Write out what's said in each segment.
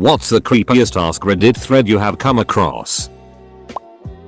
What's the creepiest AskReddit thread you have come across?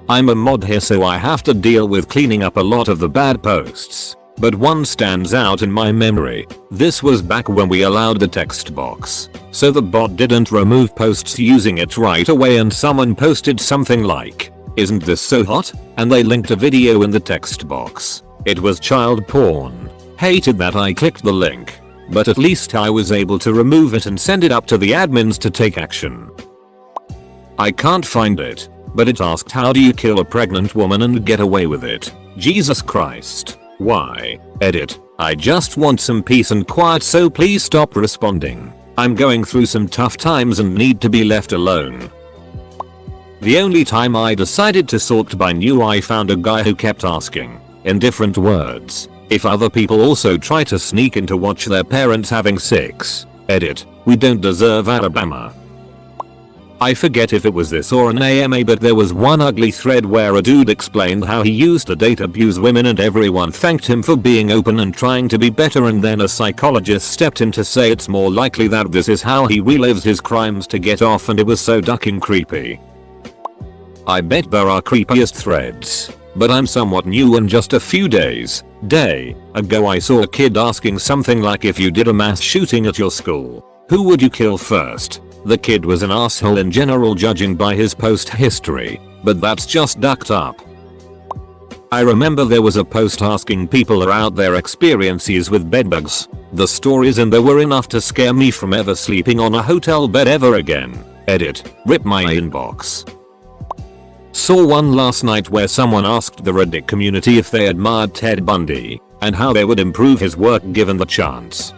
I'm a mod here, so I have to deal with cleaning up a lot of the bad posts, but one stands out in my memory. This was back when we allowed the text box, so the bot didn't remove posts using it right away, and someone posted something like, "Isn't this so hot?" and they linked a video in the text box. It was child porn. Hated that I clicked the link, but at least I was able to remove it and send it up to the admins to take action. I can't find it, but it asked, how do you kill a pregnant woman and get away with it? Jesus Christ. Why? Edit. I just want some peace and quiet, so please stop responding. I'm going through some tough times and need to be left alone. The only time I decided to sort by new, I found a guy who kept asking, in different words, if other people also try to sneak in to watch their parents having sex. Edit. We don't deserve Alabama. I forget if it was this or an AMA, but there was one ugly thread where a dude explained how he used to date abuse women and everyone thanked him for being open and trying to be better, and then a psychologist stepped in to say it's more likely that this is how he relives his crimes to get off, and it was so ducking creepy. I bet there are creepiest threads, but I'm somewhat new, and just a few days ago I saw a kid asking something like, if you did a mass shooting at your school, who would you kill first? The kid was an asshole in general, judging by his post history, but that's just ducked up. I remember there was a post asking people about their experiences with bedbugs. The stories in there were enough to scare me from ever sleeping on a hotel bed ever again. Edit. Rip my inbox. Saw one last night where someone asked the Reddit community if they admired Ted Bundy and how they would improve his work given the chance.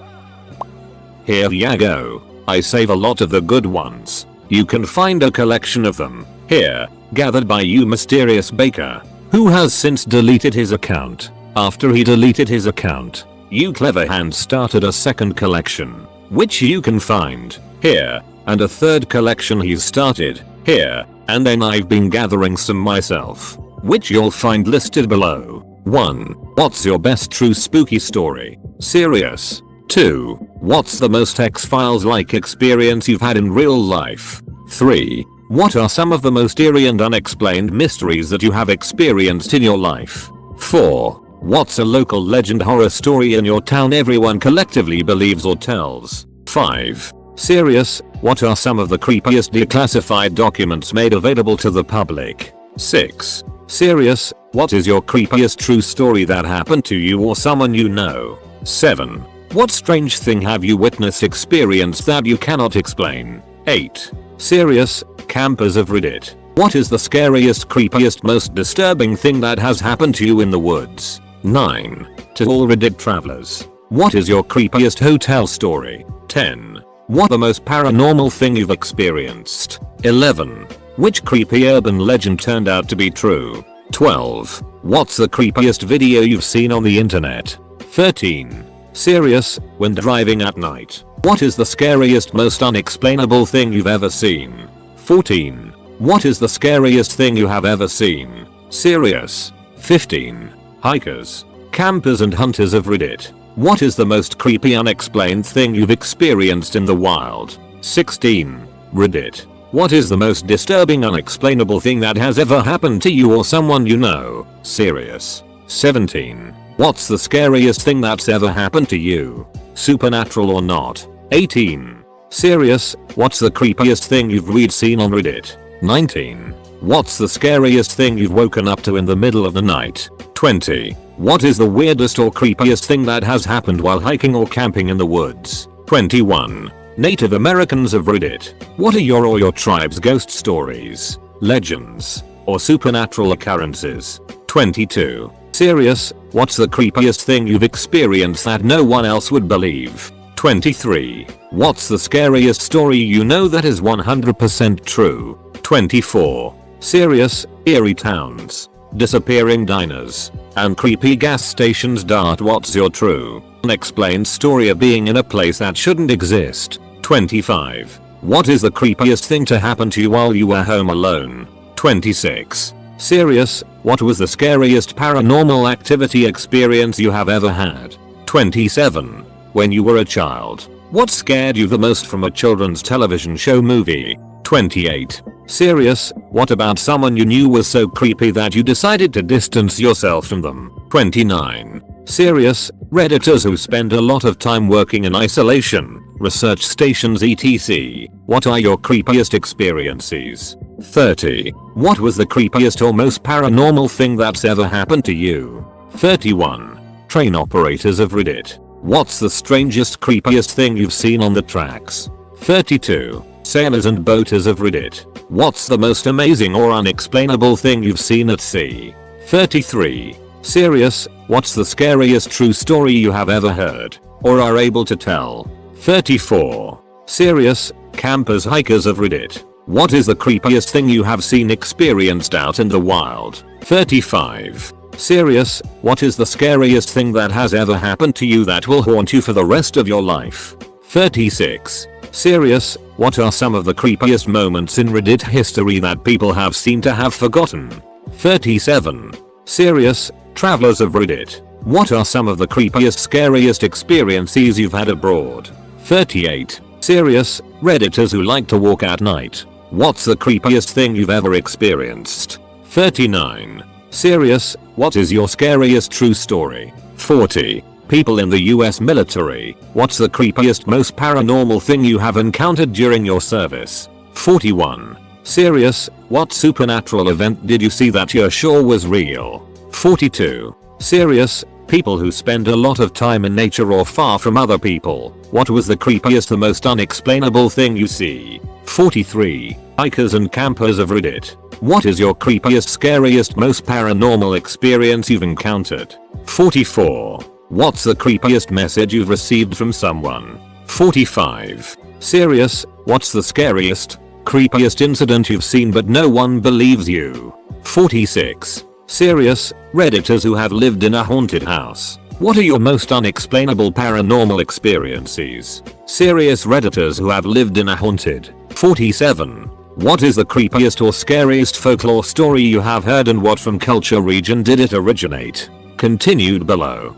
Here ya go. I save a lot of the good ones. You can find a collection of them here, gathered by you mysterious baker, who has since deleted his account. After he deleted his account, you clever hands started a second collection, which you can find here, and a third collection he's started here, and then I've been gathering some myself, which you'll find listed below. 1. What's your best true spooky story? Serious? 2. What's the most X-Files-like experience you've had in real life? 3. What are some of the most eerie and unexplained mysteries that you have experienced in your life? 4. What's a local legend horror story in your town everyone collectively believes or tells? 5. Serious, what are some of the creepiest declassified documents made available to the public? 6. Serious, what is your creepiest true story that happened to you or someone you know? 7. What strange thing have you witnessed, experienced that you cannot explain? 8. Serious, campers of Reddit. What is the scariest, creepiest, most disturbing thing that has happened to you in the woods? 9. To all Reddit travelers, what is your creepiest hotel story? 10. What the most paranormal thing you've experienced? 11. Which creepy urban legend turned out to be true? 12. What's the creepiest video you've seen on the internet? 13. Serious, when driving at night, what is the scariest, most unexplainable thing you've ever seen? 14. What is the scariest thing you have ever seen? Serious. 15. Hikers, campers and hunters of Reddit, what is the most creepy unexplained thing you've experienced in the wild? 16. Reddit, what is the most disturbing unexplainable thing that has ever happened to you or someone you know? Serious. 17. What's the scariest thing that's ever happened to you? Supernatural or not? 18. Serious, what's the creepiest thing you've seen on Reddit? 19. What's the scariest thing you've woken up to in the middle of the night? 20. What is the weirdest or creepiest thing that has happened while hiking or camping in the woods? 21. Native Americans of Reddit, what are your or your tribe's ghost stories, legends, or supernatural occurrences? 22. Serious, what's the creepiest thing you've experienced that no one else would believe? 23. What's the scariest story you know that is 100% true? 24. Serious, eerie towns, disappearing diners, and creepy gas stations. What's your true, unexplained story of being in a place that shouldn't exist? 25. What is the creepiest thing to happen to you while you were home alone? 26. Serious, what was the scariest paranormal activity experience you have ever had? 27. When you were a child, What scared you the most from a children's television show movie? 28. Serious, what about someone you knew was so creepy that you decided to distance yourself from them? 29. Serious, Redditors who spend a lot of time working in isolation, research stations etc. What are your creepiest experiences? 30. What was the creepiest or most paranormal thing that's ever happened to you? 31. Train operators of Reddit. What's the strangest creepiest thing you've seen on the tracks? 32. Sailors and boaters of Reddit. What's the most amazing or unexplainable thing you've seen at sea? 33. Serious, what's the scariest true story you have ever heard or are able to tell? 34. Serious, campers hikers of Reddit. What is the creepiest thing you have seen experienced out in the wild? 35. Serious, what is the scariest thing that has ever happened to you that will haunt you for the rest of your life? 36. Serious, what are some of the creepiest moments in Reddit history that people have seemed to have forgotten? 37. Serious, travelers of Reddit. What are some of the creepiest scariest experiences you've had abroad? 38. Serious, Redditors who like to walk at night. What's the creepiest thing you've ever experienced? 39. Serious, what is your scariest true story? 40. People in the US military. What's the creepiest most paranormal thing you have encountered during your service? 41. Serious, what supernatural event did you see that you're sure was real? 42. Serious, people who spend a lot of time in nature or far from other people. What was the creepiest the most unexplainable thing you see? 43. Hikers and campers of Reddit. What is your creepiest scariest most paranormal experience you've encountered? 44. What's the creepiest message you've received from someone? 45. Serious, what's the scariest, creepiest incident you've seen but no one believes you? 46. Serious, Redditors who have lived in a haunted house. What are your most unexplainable paranormal experiences? Serious Redditors who have lived in a haunted. 47. What is the creepiest or scariest folklore story you have heard and what from culture region did it originate? Continued below.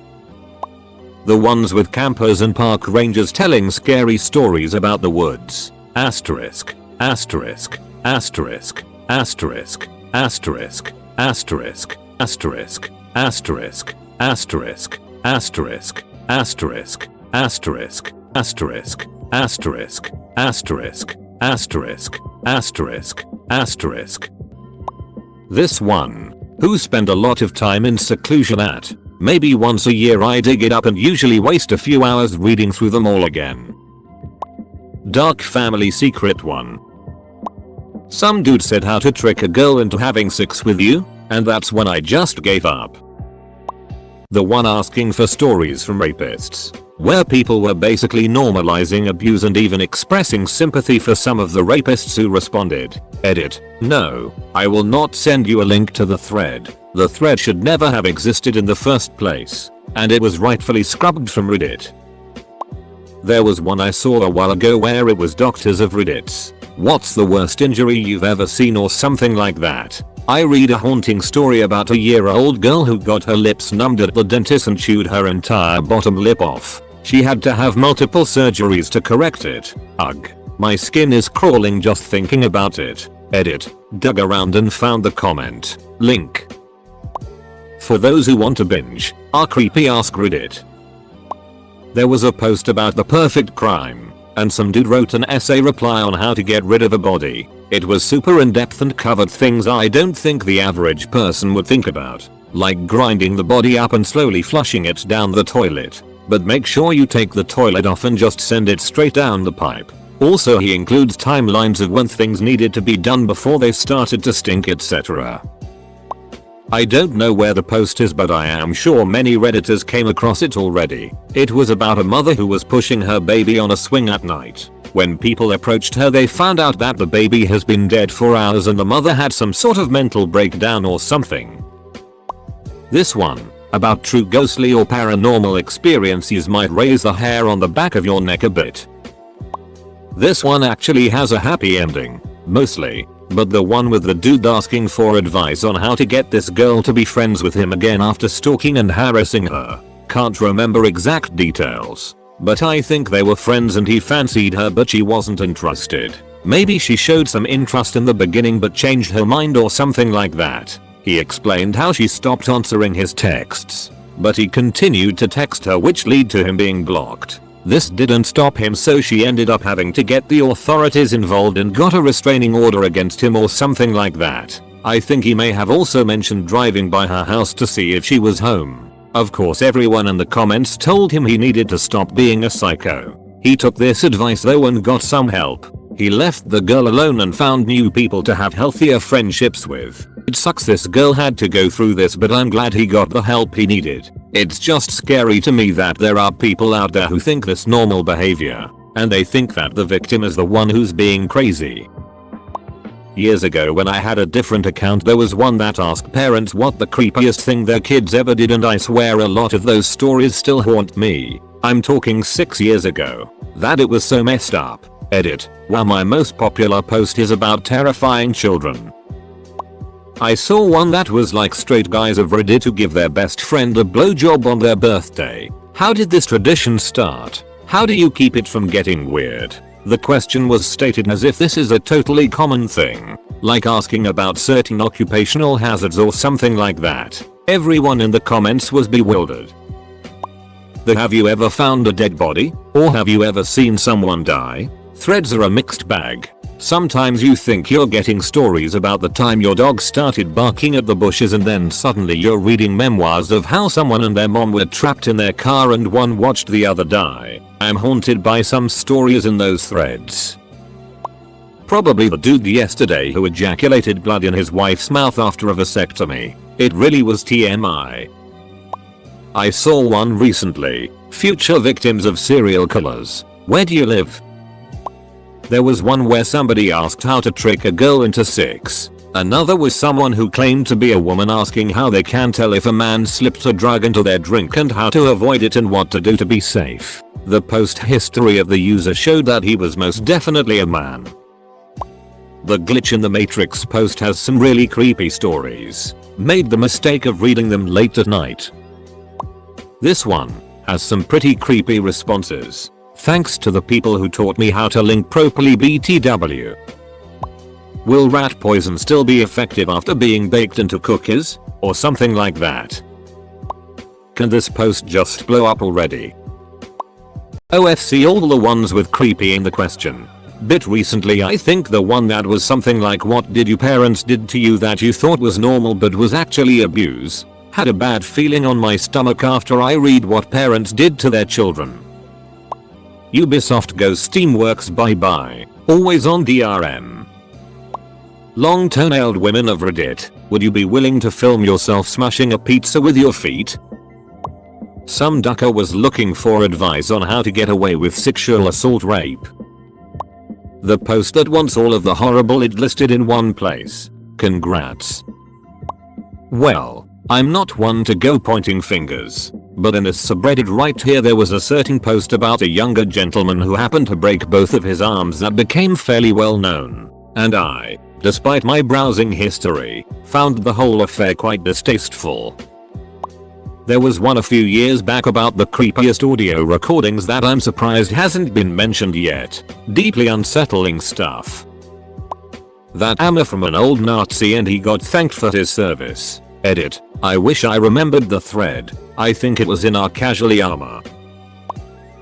The ones with campers and park rangers telling scary stories about the woods. Asterisk. Asterisk. Asterisk. Asterisk. Asterisk. Asterisk. Asterisk. Asterisk. Asterisk. Asterisk. Asterisk. Asterisk. Asterisk. Asterisk. Asterisk. Asterisk. Asterisk. Asterisk. This one. Who spend a lot of time in seclusion at. Maybe once a year I dig it up and usually waste a few hours reading through them all again. Dark family secret 1. Some dude said how to trick a girl into having sex with you, and that's when I just gave up. The one asking for stories from rapists, where people were basically normalizing abuse and even expressing sympathy for some of the rapists who responded. Edit. No, I will not send you a link to the thread. The thread should never have existed in the first place, and it was rightfully scrubbed from Reddit. There was one I saw a while ago where it was doctors of Reddit's. What's the worst injury you've ever seen or something like that? I read a haunting story about a year-old girl who got her lips numbed at the dentist and chewed her entire bottom lip off. She had to have multiple surgeries to correct it. Ugh. My skin is crawling just thinking about it. Edit. Dug around and found the comment. Link. For those who want to binge, our creepy AskReddit. There was a post about the perfect crime, and some dude wrote an essay reply on how to get rid of a body. It was super in-depth and covered things I don't think the average person would think about, like grinding the body up and slowly flushing it down the toilet. But make sure you take the toilet off and just send it straight down the pipe. Also he includes timelines of when things needed to be done before they started to stink, etc. I don't know where the post is, but I am sure many Redditors came across it already. It was about a mother who was pushing her baby on a swing at night. When people approached her they found out that the baby has been dead for hours and the mother had some sort of mental breakdown or something. This one, about true ghostly or paranormal experiences, might raise the hair on the back of your neck a bit. This one actually has a happy ending, mostly, but the one with the dude asking for advice on how to get this girl to be friends with him again after stalking and harassing her. Can't remember exact details. But I think they were friends and he fancied her but she wasn't interested. Maybe she showed some interest in the beginning but changed her mind or something like that. He explained how she stopped answering his texts. But he continued to text her, which led to him being blocked. This didn't stop him, so she ended up having to get the authorities involved and got a restraining order against him or something like that. I think he may have also mentioned driving by her house to see if she was home. Of course everyone in the comments told him he needed to stop being a psycho. He took this advice though and got some help. He left the girl alone and found new people to have healthier friendships with. It sucks this girl had to go through this, but I'm glad he got the help he needed. It's just scary to me that there are people out there who think this normal behavior, and they think that the victim is the one who's being crazy. Years ago when I had a different account, there was one that asked parents what the creepiest thing their kids ever did, and I swear a lot of those stories still haunt me. I'm talking 6 years ago. That it was so messed up. Edit. Wow, my most popular post is about terrifying children. I saw one that was like straight guys of Reddit who give their best friend a blowjob on their birthday. How did this tradition start? How do you keep it from getting weird? The question was stated as if this is a totally common thing, like asking about certain occupational hazards or something like that. Everyone in the comments was bewildered. Have you ever found a dead body? Or have you ever seen someone die? Threads are a mixed bag. Sometimes you think you're getting stories about the time your dog started barking at the bushes, and then suddenly you're reading memoirs of how someone and their mom were trapped in their car and one watched the other die. I'm haunted by some stories in those threads. Probably the dude yesterday who ejaculated blood in his wife's mouth after a vasectomy. It really was TMI. I saw one recently. Future victims of serial killers. Where do you live? There was one where somebody asked how to trick a girl into sex. Another was someone who claimed to be a woman asking how they can tell if a man slipped a drug into their drink and how to avoid it and what to do to be safe. The post history of the user showed that he was most definitely a man. The glitch in the Matrix post has some really creepy stories. Made the mistake of reading them late at night. This one has some pretty creepy responses. Thanks to the people who taught me how to link properly BTW. Will rat poison still be effective after being baked into cookies? Or something like that. Can this post just blow up already? OFC all the ones with creepy in the question. Bit recently I think the one that was something like what did your parents did to you that you thought was normal but was actually abuse? Had a bad feeling on my stomach after I read what parents did to their children. Ubisoft goes Steamworks bye bye. Always on DRM. Long toenailed women of Reddit, would you be willing to film yourself smashing a pizza with your feet? Some ducker was looking for advice on how to get away with sexual assault rape. The post that wants all of the horrible it listed in one place. Congrats. Well, I'm not one to go pointing fingers, but in this subreddit right here there was a certain post about a younger gentleman who happened to break both of his arms that became fairly well known, and I, despite my browsing history, found the whole affair quite distasteful. There was one a few years back about the creepiest audio recordings that I'm surprised hasn't been mentioned yet. Deeply unsettling stuff. That ammo from an old Nazi and he got thanked for his service. Edit. I wish I remembered the thread. I think it was in our casualty armor.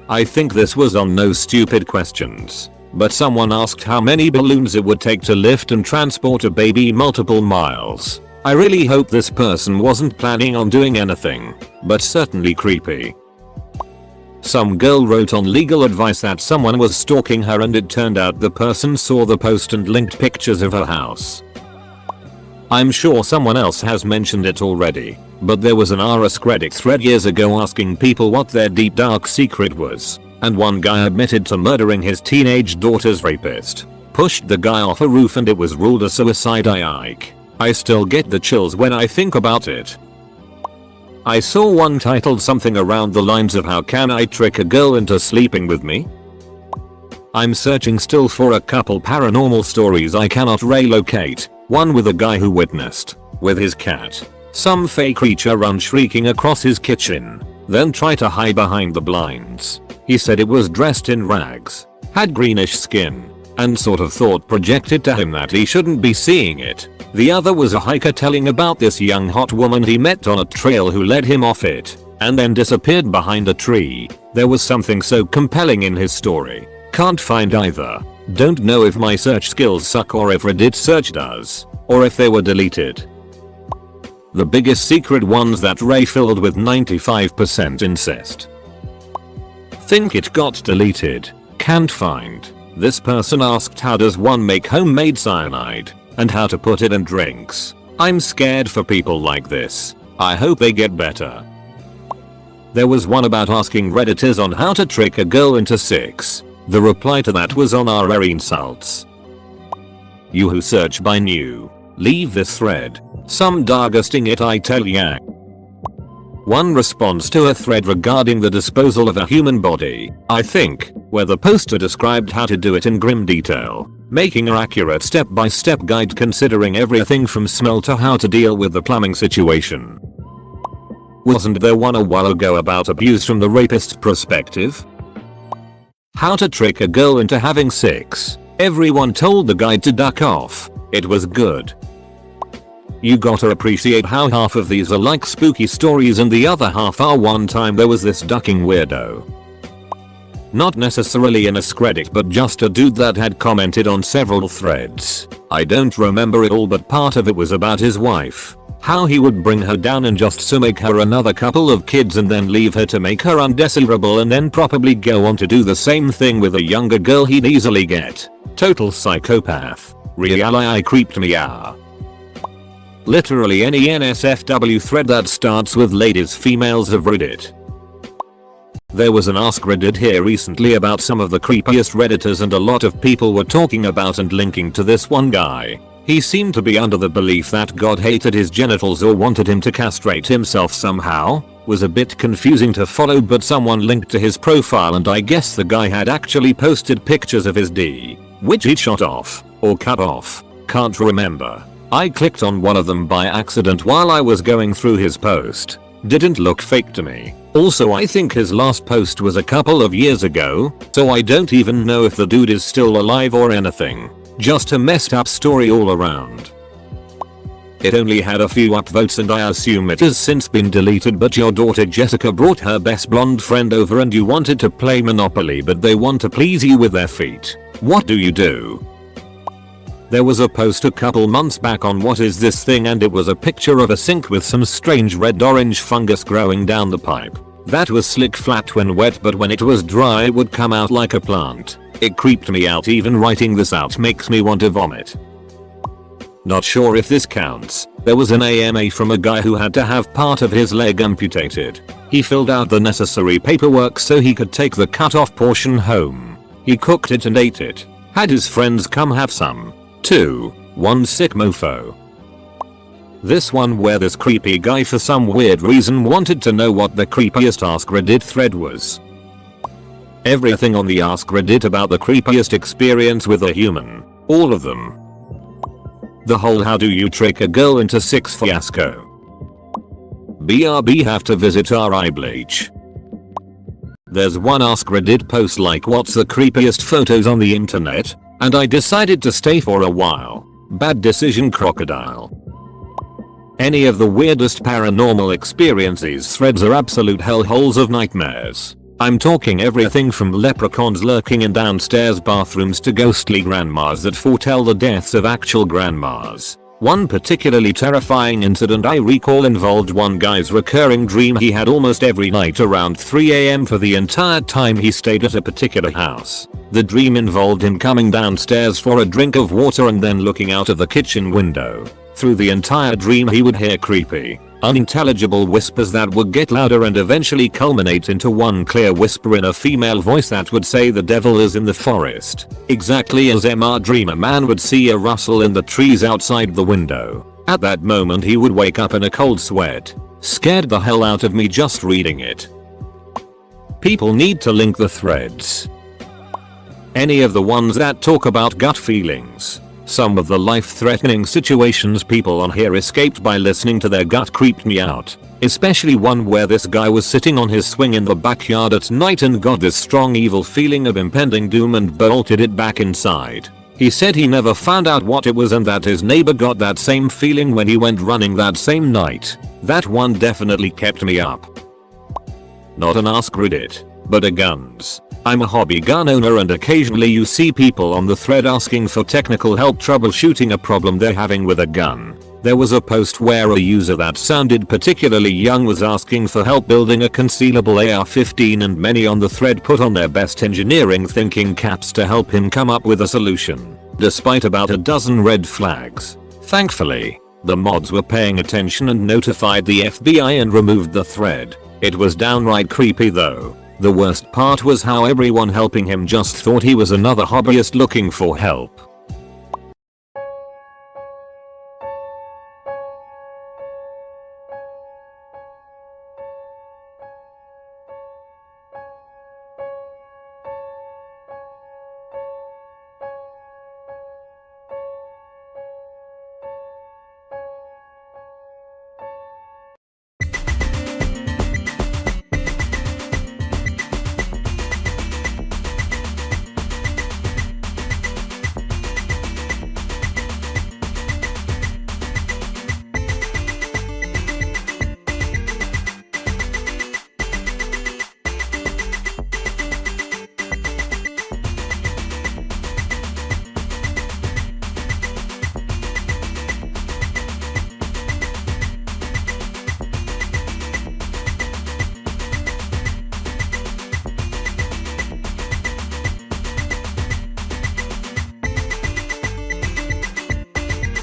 I think this was on No Stupid Questions, but someone asked how many balloons it would take to lift and transport a baby multiple miles. I really hope this person wasn't planning on doing anything, but certainly creepy. Some girl wrote on legal advice that someone was stalking her and it turned out the person saw the post and linked pictures of her house. I'm sure someone else has mentioned it already, but there was an AskReddit thread years ago asking people what their deep dark secret was, and one guy admitted to murdering his teenage daughter's rapist. Pushed the guy off a roof and it was ruled a suicide. I still get the chills when I think about it. I saw one titled something around the lines of how can I trick a girl into sleeping with me? I'm searching still for a couple paranormal stories I cannot relocate. One with a guy who witnessed, with his cat, some fake creature run shrieking across his kitchen. then try to hide behind the blinds. He said it was dressed in rags, had greenish skin, and sort of thought projected to him that he shouldn't be seeing it. The other was a hiker telling about this young hot woman he met on a trail who led him off it, and then disappeared behind a tree. There was something so compelling in his story. Can't find either. Don't know if my search skills suck or if Reddit search does, or if they were deleted. The biggest secret ones that Ray filled with 95% incest. Think it got deleted. Can't find. This person asked how does one make homemade cyanide, and how to put it in drinks. I'm scared for people like this. I hope they get better. There was one about asking Redditors on how to trick a girl into sex. The reply to that was on our insults. You who search by new, leave this thread. Some disgusting it I tell ya. One response to a thread regarding the disposal of a human body, I think, where the poster described how to do it in grim detail, making an accurate step-by-step guide considering everything from smell to how to deal with the plumbing situation. Wasn't there one a while ago about abuse from the rapist's perspective? How to trick a girl into having sex. Everyone told the guide to duck off. It was good. You gotta appreciate how half of these are like spooky stories and the other half are one time there was this ducking weirdo. Not necessarily an AskReddit but just a dude that had commented on several threads. I don't remember it all but part of it was about his wife. How he would bring her down and just so make her another couple of kids and then leave her to make her undesirable and then probably go on to do the same thing with a younger girl he'd easily get. Total psychopath. Really creeped me out. Literally any NSFW thread that starts with ladies females of Reddit. There was an AskReddit here recently about some of the creepiest redditors and a lot of people were talking about and linking to this one guy. He seemed to be under the belief that God hated his genitals or wanted him to castrate himself somehow. Was a bit confusing to follow but someone linked to his profile and I guess the guy had actually posted pictures of his D, which he'd shot off, or cut off, can't remember. I clicked on one of them by accident while I was going through his post. Didn't look fake to me. Also I think his last post was a couple of years ago, so I don't even know if the dude is still alive or anything. Just a messed up story all around. It only had a few upvotes and I assume it has since been deleted but your daughter Jessica brought her best blonde friend over and you wanted to play Monopoly but they want to please you with their feet. What do you do? There was a post a couple months back on what is this thing and it was a picture of a sink with some strange red-orange fungus growing down the pipe. That was slick flat when wet but when it was dry it would come out like a plant. It creeped me out. Even writing this out makes me want to vomit. Not sure if this counts. There was an AMA from a guy who had to have part of his leg amputated. He filled out the necessary paperwork so he could take the cut off portion home. He cooked it and ate it. Had his friends come have some. 2. One sick mofo. This one where this creepy guy for some weird reason wanted to know what the creepiest AskReddit thread was. Everything on the AskReddit about the creepiest experience with a human. All of them. The whole how do you trick a girl into sex fiasco. BRB have to visit our bleach. There's one AskReddit post like what's the creepiest photos on the internet, and I decided to stay for a while. Bad decision crocodile. Any of the weirdest paranormal experiences threads are absolute hellholes of nightmares. I'm talking everything from leprechauns lurking in downstairs bathrooms to ghostly grandmas that foretell the deaths of actual grandmas. One particularly terrifying incident I recall involved one guy's recurring dream he had almost every night around 3 AM for the entire time he stayed at a particular house. The dream involved him coming downstairs for a drink of water and then looking out of the kitchen window. Through the entire dream he would hear creepy, unintelligible whispers that would get louder and eventually culminate into one clear whisper in a female voice that would say the devil is in the forest. Exactly as MR Dreamer Man would see a rustle in the trees outside the window. At that moment he would wake up in a cold sweat. Scared the hell out of me just reading it. People need to link the threads. Any of the ones that talk about gut feelings. Some of the life-threatening situations people on here escaped by listening to their gut creeped me out. Especially one where this guy was sitting on his swing in the backyard at night and got this strong evil feeling of impending doom and bolted it back inside. He said he never found out what it was and that his neighbor got that same feeling when he went running that same night. That one definitely kept me up. Not an AskReddit, but a guns. I'm a hobby gun owner and occasionally you see people on the thread asking for technical help troubleshooting a problem they're having with a gun. There was a post where a user that sounded particularly young was asking for help building a concealable AR-15 and many on the thread put on their best engineering thinking caps to help him come up with a solution, despite about a dozen red flags. Thankfully, the mods were paying attention and notified the FBI and removed the thread. It was downright creepy though. The worst part was how everyone helping him just thought he was another hobbyist looking for help.